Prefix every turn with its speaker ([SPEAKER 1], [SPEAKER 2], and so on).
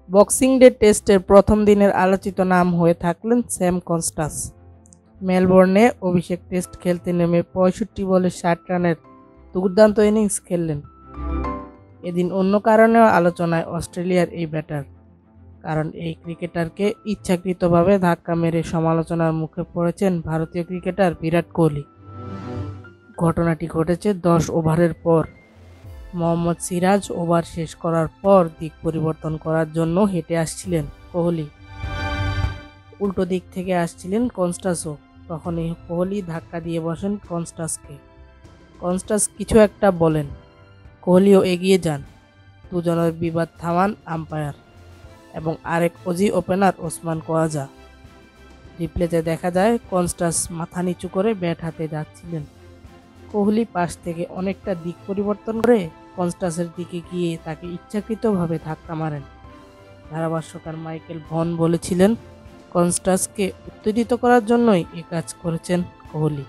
[SPEAKER 1] Boxing day টেস্টের প্রথম দিনের আলোচিত নাম হয়ে থাকলেন স্যাম কনস্টাস। মেলবোর্নে অভিষেক টেস্ট খেলতে নেমে ৬৫ বলে ৬০ রানের দুর্দান্ত ইনিংস খেললেন। এদিন অন্য কারণেও আলোচনায় অস্ট্রেলিয়ার এই ব্যাটার, কারণ এই ক্রিকেটারকে ইচ্ছাকৃতভাবে ধাক্কা মেরে সমালোচনার মুখে পড়েছেন ভারতীয় ক্রিকেটার বিরাট কোহলি। ঘটনাটি ঘটেছে ১০ ওভারের পর। মোহাম্মদ সিরাজ ওভার শেষ করার পর দিক পরিবর্তন করার জন্য হেঁটে আসছিলেন কোহলি। উল্টো দিক থেকে আসছিলেন কনস্টাসও। তখনই কোহলি ধাক্কা দিয়ে বসেন কনস্টাসকে। কনস্টাস কিছু একটা বলেন, কোহলিও এগিয়ে যান। দুজনের বিবাদ থামান আম্পায়ার এবং আরেক অজি ওপেনার ওসমান খোয়াজা। রিপ্লেতে দেখা যায় কনস্টাস মাথা নিচু করে ব্যাট হাতে যাচ্ছিলেন। কোহলি পাশ থেকে অনেকটা দিক পরিবর্তন করে কনস্টাসের দিকে গিয়ে তাকে ইচ্ছাকৃতভাবে ধাক্কা মারেন। ধারাভাষ্যকার মাইকেল ভন বলেছিলেন, কনস্টাসকে উত্তেজিত করার জন্যই এ কাজ করেছেন কোহলি।